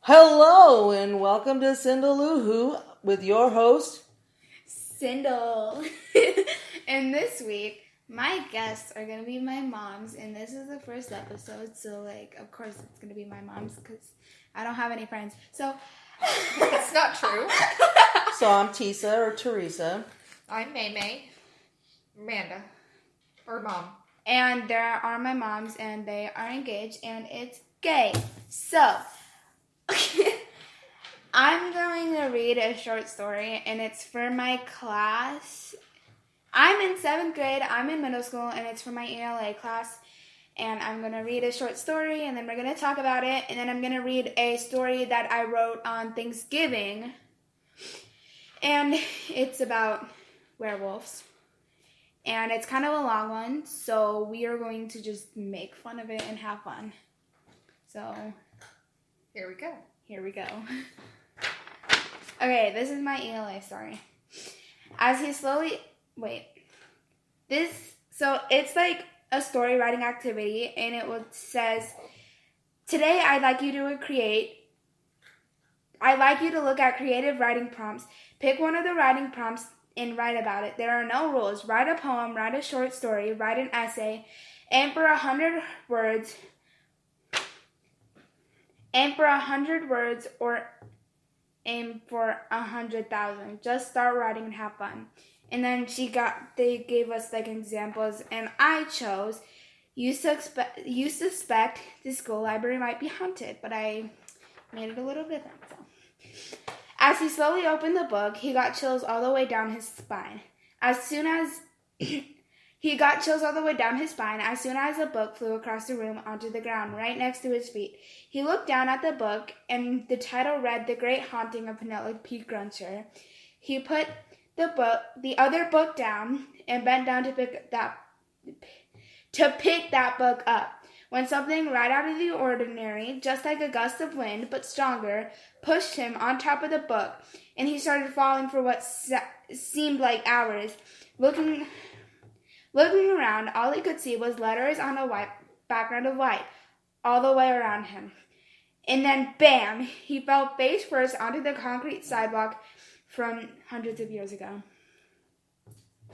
Hello and welcome to Syndyl with your host Syndyl. And this week, my guests are going to be my moms, and this is the first episode, so, of course it's going to be my mom's, because I don't have any friends, so... That's not true. So I'm Tisa or Teresa. I'm May May. Amanda. Or Mom. And there are my moms, and they are engaged, and it's gay. So... I'm going to read a short story, and it's for my class. I'm in 7th grade, I'm in middle school, and it's for my ELA class. And I'm going to read a short story, and then we're going to talk about it. And then I'm going to read a story that I wrote on Thanksgiving. And it's about werewolves. And it's kind of a long one, so we are going to just make fun of it and have fun. So... Here we go. Here we go. Okay, this is my ELA story. As he slowly... So it's like a story writing activity, and it says, today I'd like you to look at creative writing prompts. Pick one of the writing prompts and write about it. There are no rules. Write a poem, write a short story, write an essay, aim for 100 words... Aim for 100 words or aim for 100,000. Just start writing and have fun. And then they gave us examples, and I chose, you suspect the school library might be haunted, but I made it a little different. So. As he slowly opened the book, he got chills all the way down his spine. He got chills all the way down his spine as soon as the book flew across the room onto the ground right next to his feet. He looked down at the book, and the title read The Great Haunting of Penelope Cruncher. He put the other book down and bent down to pick that book up. When something right out of the ordinary, just like a gust of wind, but stronger, pushed him on top of the book, and he started falling for what seemed like hours. Looking around, all he could see was letters on a white background of white, all the way around him. And then, bam, he fell face first onto the concrete sidewalk from hundreds of years ago.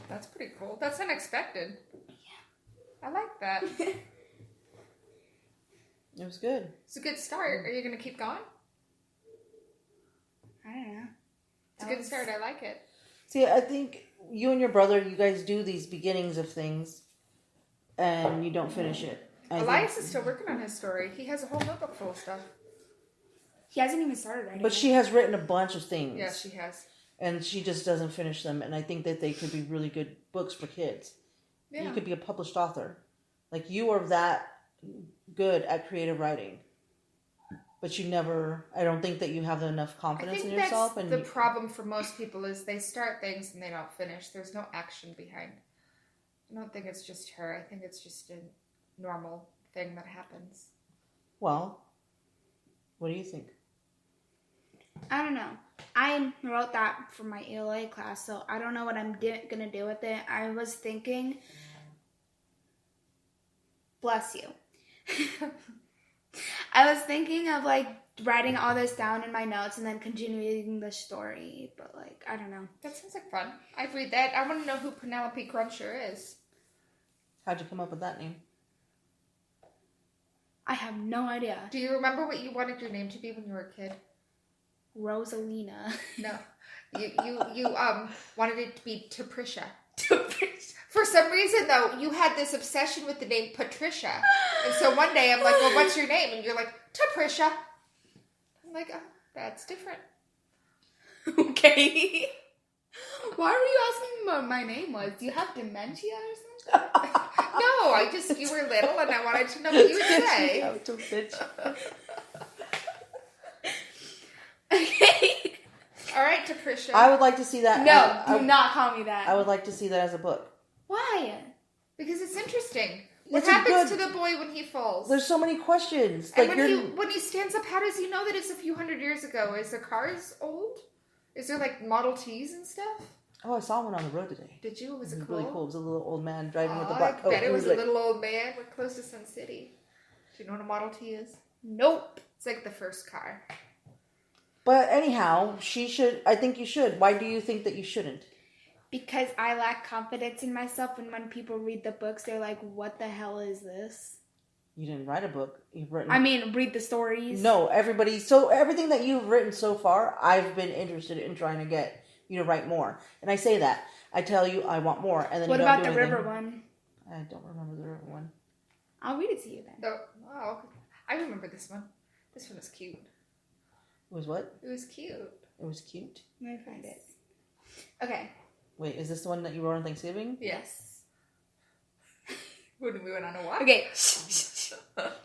That's pretty cool. That's unexpected. Yeah. I like that. It was good. It's a good start. Are you going to keep going? I don't know. It's a good start. I like it. See, I think you and your brother, you guys do these beginnings of things, and you don't finish it. Elias is still working on his story. He has a whole notebook full of stuff. He hasn't even started writing. But she has written a bunch of things. Yes, she has. And she just doesn't finish them, and I think that they could be really good books for kids. Yeah. You could be a published author. Like, you are that good at creative writing. But you never, I don't think that you have enough confidence in yourself. The problem for most people is they start things and they don't finish. There's no action behind. I don't think it's just her. I think it's just a normal thing that happens. Well, what do you think? I don't know. I wrote that for my ELA class, so I don't know what I'm going to do with it. I was thinking, bless you. I was thinking of writing all this down in my notes and then continuing the story, but I don't know. That sounds like fun. I'd read that. I want to know who Penelope Cruncher is. How'd you come up with that name? I have no idea. Do you remember what you wanted your name to be when you were a kid? Rosalina. No. You wanted it to be Patricia. For some reason, though, you had this obsession with the name Patricia. And so one day I'm like, well, what's your name? And you're like, Patricia. I'm like, oh, that's different. Okay. Why were you asking me what my name was? Do you have dementia or something? No, you were little and I wanted to know what you would say. Okay. All right, Patricia. I would like to see that. No, do not call me that. I would like to see that as a book. Why? Because it's interesting. What happens to the boy when he falls? There's so many questions. And when he stands up, how does he know that it's a few hundred years ago? Is the cars old? Is there Model Ts and stuff? Oh, I saw one on the road today. Did you? Was it cool? Really cool. It was a little old man driving with a black coat. I bet it was a little old man. We're close to Sun City. Do you know what a Model T is? Nope. It's like the first car. But anyhow, she should. I think you should. Why do you think that you shouldn't? Because I lack confidence in myself, and when people read the books, they're like, "What the hell is this?" You didn't write a book. You've written. I mean, read the stories. No, everybody. So everything that you've written so far, I've been interested in trying to get you to write more. And I say that. I tell you I want more, and then what you don't about do the anything. river one? I don't remember the river one. I'll read it to you then. Oh, wow. I remember this one. This one was cute. It was what? It was cute. It was cute. Let me find it. Okay. Wait, is this the one that you wrote on Thanksgiving? Yes. When we went on a walk. Okay.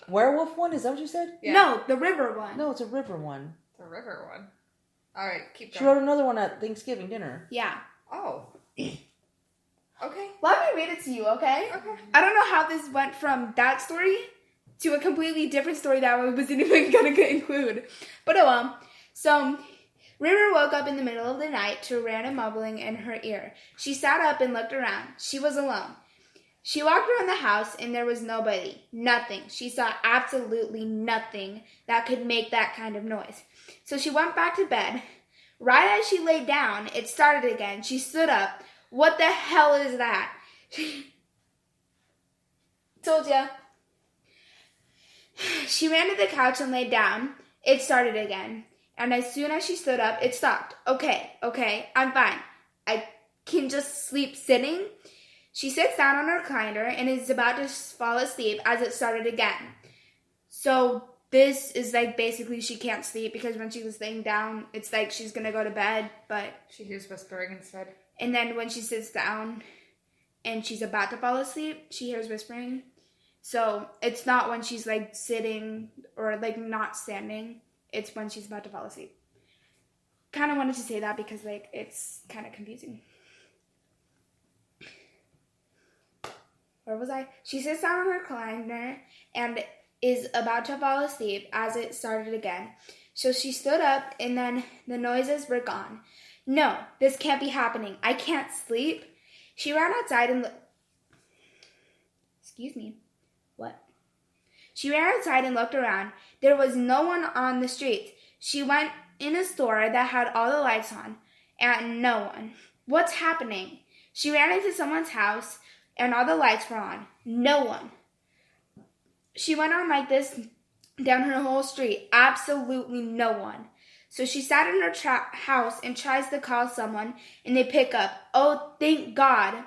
Werewolf one? Is that what you said? Yeah. No, the river one. No, it's a river one. The river one. All right, keep going. She wrote another one at Thanksgiving dinner. Yeah. Oh. Okay. Let me read it to you, okay? Okay. I don't know how this went from that story to a completely different story that I wasn't even going to include. But oh well. So, River woke up in the middle of the night to a random mumbling in her ear. She sat up and looked around. She was alone. She walked around the house and there was nobody. Nothing. She saw absolutely nothing that could make that kind of noise. So she went back to bed. Right as she laid down, it started again. She stood up. What the hell is that? Told ya. She ran to the couch and laid down. It started again. And as soon as she stood up, it stopped. Okay, I'm fine. I can just sleep sitting. She sits down on her recliner and is about to fall asleep as it started again. So this is like basically she can't sleep because when she was laying down, it's like she's going to go to bed, but she hears whispering instead. And then when she sits down and she's about to fall asleep, she hears whispering. So it's not when she's like sitting or like not standing. It's when she's about to fall asleep. Kind of wanted to say that because like it's kind of confusing. Where was I? She sits down on her recliner and is about to fall asleep as it started again. So she stood up and then the noises were gone. No, this can't be happening. I can't sleep. She ran outside and Excuse me. What? She ran outside and looked around. There was no one on the street. She went in a store that had all the lights on, and no one. What's happening? She ran into someone's house, and all the lights were on. No one. She went on like this down her whole street. Absolutely no one. So she sat in her house and tries to call someone, and they pick up. Oh, thank God.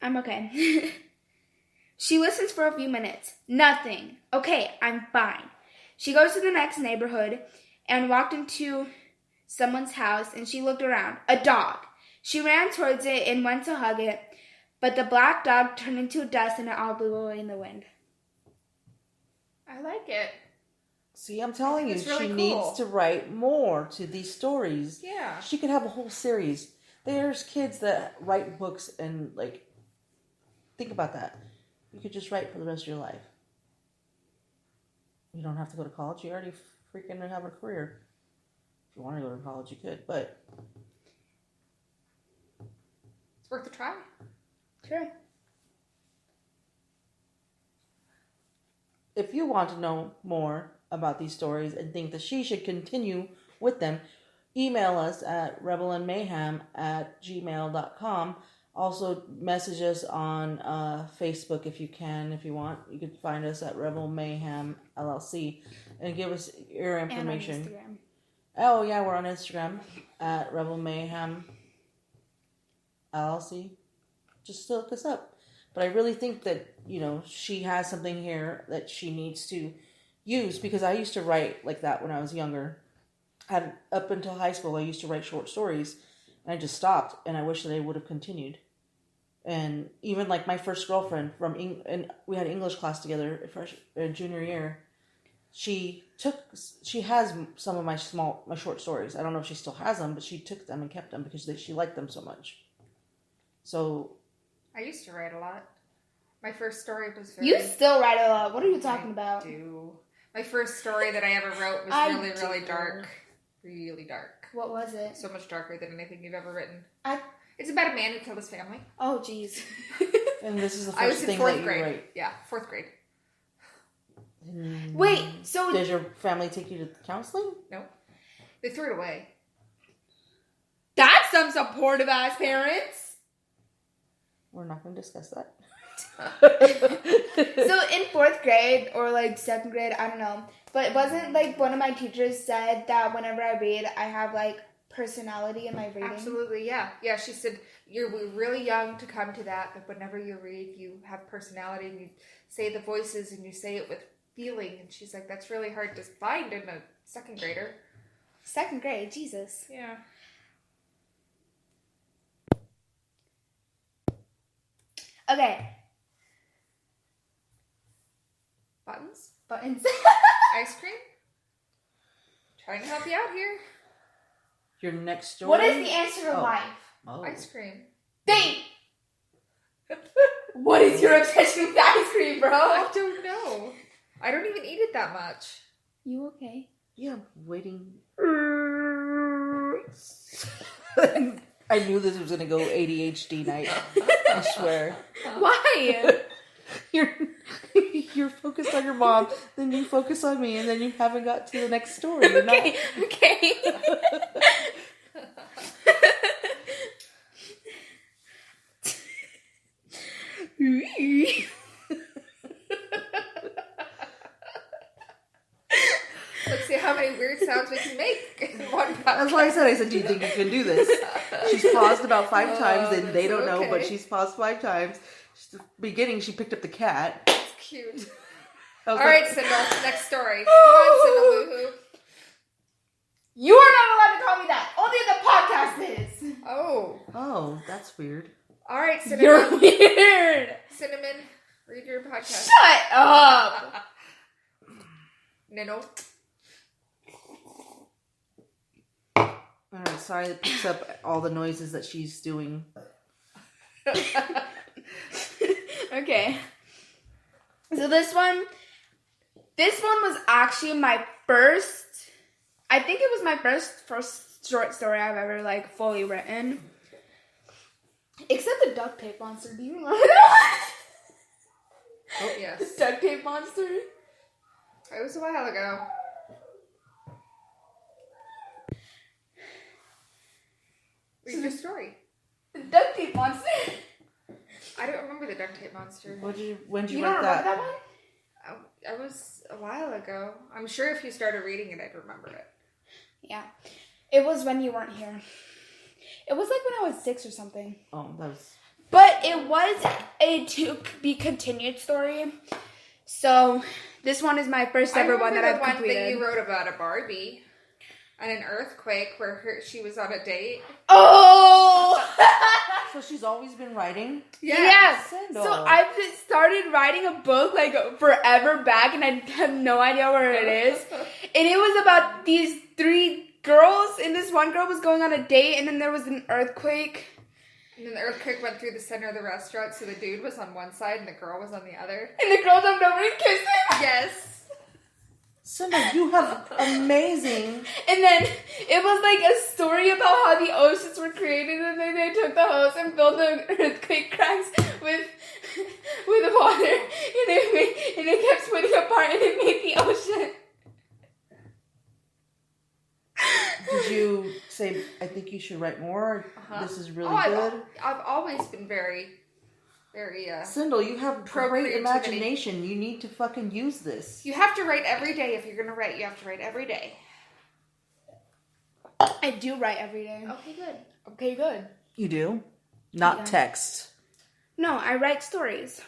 I'm okay. She listens for a few minutes. Nothing. Okay, I'm fine. She goes to the next neighborhood and walked into someone's house, and she looked around. A dog. She ran towards it and went to hug it, but the black dog turned into dust and it all blew away in the wind. I like it. See, I'm telling you, really she cool. needs to write more to these stories. Yeah. She could have a whole series. There's kids that write books and, like, think about that. You could just write for the rest of your life. You don't have to go to college. You already freaking have a career. If you want to go to college, you could, but... It's worth a try. Sure. If you want to know more about these stories and think that she should continue with them, email us at rebelandmayhem@gmail.com. Also, message us on Facebook if you can, if you want. You can find us at Rebel Mayhem LLC and give us your information. And on Instagram. Oh, yeah, we're on Instagram at Rebel Mayhem LLC. Just look us up. But I really think that, she has something here that she needs to use, because I used to write like that when I was younger. Up until high school, I used to write short stories, and I just stopped, and I wish that I would have continued. And even like my first girlfriend and we had English class together junior year. She has some of my short stories. I don't know if she still has them, but she took them and kept them because she liked them so much. So, I used to write a lot. My first story was very... You still write a lot. What are you talking about? I do. My first story that I ever wrote was really dark. Really dark. What was it? So much darker than anything you've ever written. I It's about a man who killed his family. Oh, jeez. And this is the I was first in thing fourth that you grade. write. Yeah, fourth grade. Wait, So does your family take you to counseling? No. They threw it away. that's some supportive ass parents. We're not going to discuss that. So in 4th grade or like 2nd grade, I don't know, but it wasn't like one of my teachers said that whenever I read, I have like personality in my reading. Absolutely, yeah. Yeah, she said you're really young to come to that, but whenever you read, you have personality and you say the voices and you say it with feeling. And she's like, that's really hard to find in a 2nd grader. 2nd grade, Jesus. Yeah. Okay. Buttons? Buttons. Ice cream? Trying to help you out here. Your next story? What is the answer to Oh. life? Oh. Ice cream. Dang! What is your obsession with ice cream, bro? I don't know. I don't even eat it that much. You okay? Yeah, I'm waiting. I knew this was going to go ADHD night. I swear. Why? You're focused on your mom, then you focus on me, and then you haven't got to the next story. You're Okay. Let's see how many weird sounds we can make in one podcast. That's why I said, do you think you can do this? She's paused about 5 times, and they don't know, but okay. she's paused 5 times. At the beginning, she picked up the cat. It's cute. I was All like, right, Syndyl, next story. Come on, Syndyl woohoo. You are not allowed to call me that. Only the podcast is. Oh, that's weird. All right, Cinnamon. You're weird. Cinnamon, read your podcast. Shut up. Niddle. Alright, sorry that picks up all the noises that she's doing. Okay. So this one was actually my first, I think it was my first short story I've ever like fully written. Except the duct tape monster. Do you remember that one? Oh, yes. The duct tape monster? It was a while ago. Read your story. The duct tape monster. I don't remember the duct tape monster. When did you You write don't remember that one? It was a while ago. I'm sure if you started reading it, I'd remember it. Yeah. It was when you weren't here. It was like when I was 6 or something. Oh, that was... But it was a to-be continued story. So, this one is my first ever one that I've completed. I remember the one that you wrote about a Barbie and an earthquake where she was on a date. Oh! So she's always been writing? Yes. Syndyl. So I've just started writing a book like forever back, and I have no idea where it is. And it was about these 3 girls, and this one girl was going on a date, and then there was an earthquake. And then the earthquake went through the center of the restaurant, so the dude was on one side and the girl was on the other. And the girl jumped over and kissed him. Yes. Syndyl, you have amazing... And then it was like a story about how the oceans were created, and then they took the hose and filled the earthquake cracks with water, and it kept splitting apart, and it made the ocean. Did you say, I think you should write more? This is really good? I've always been very, very, Syndyl, you have pro great creativity. imagination. You need to fucking use this. You have to write every day. If you're going to write, you have to write every day. I do write every day. Okay, good. Okay, good. You do? Not Yeah. text. No, I write stories.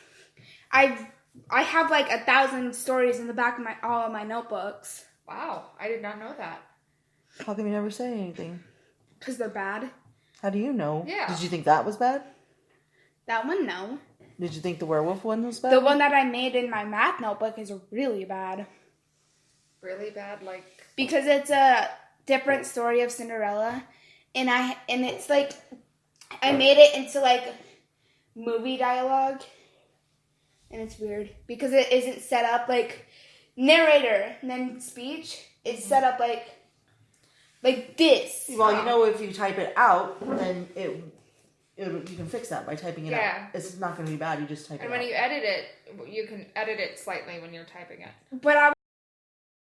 I have like 1,000 stories in the back of all of my notebooks. Wow, I did not know that. How come you never say anything? Because they're bad. How do you know? Yeah. Did you think that was bad? That one, no. Did you think the werewolf one was bad? The one that I made in my math notebook is really bad. Really bad, like... Because it's a different story of Cinderella. And it's like, I made it into like movie dialogue. And it's weird. Because it isn't set up like narrator and then speech. It's set up like this. Well, you know, if you type it out, then you can fix that by typing it out. It's not going to be bad. You just type it out. And when you edit it, you can edit it slightly when you're typing it. But I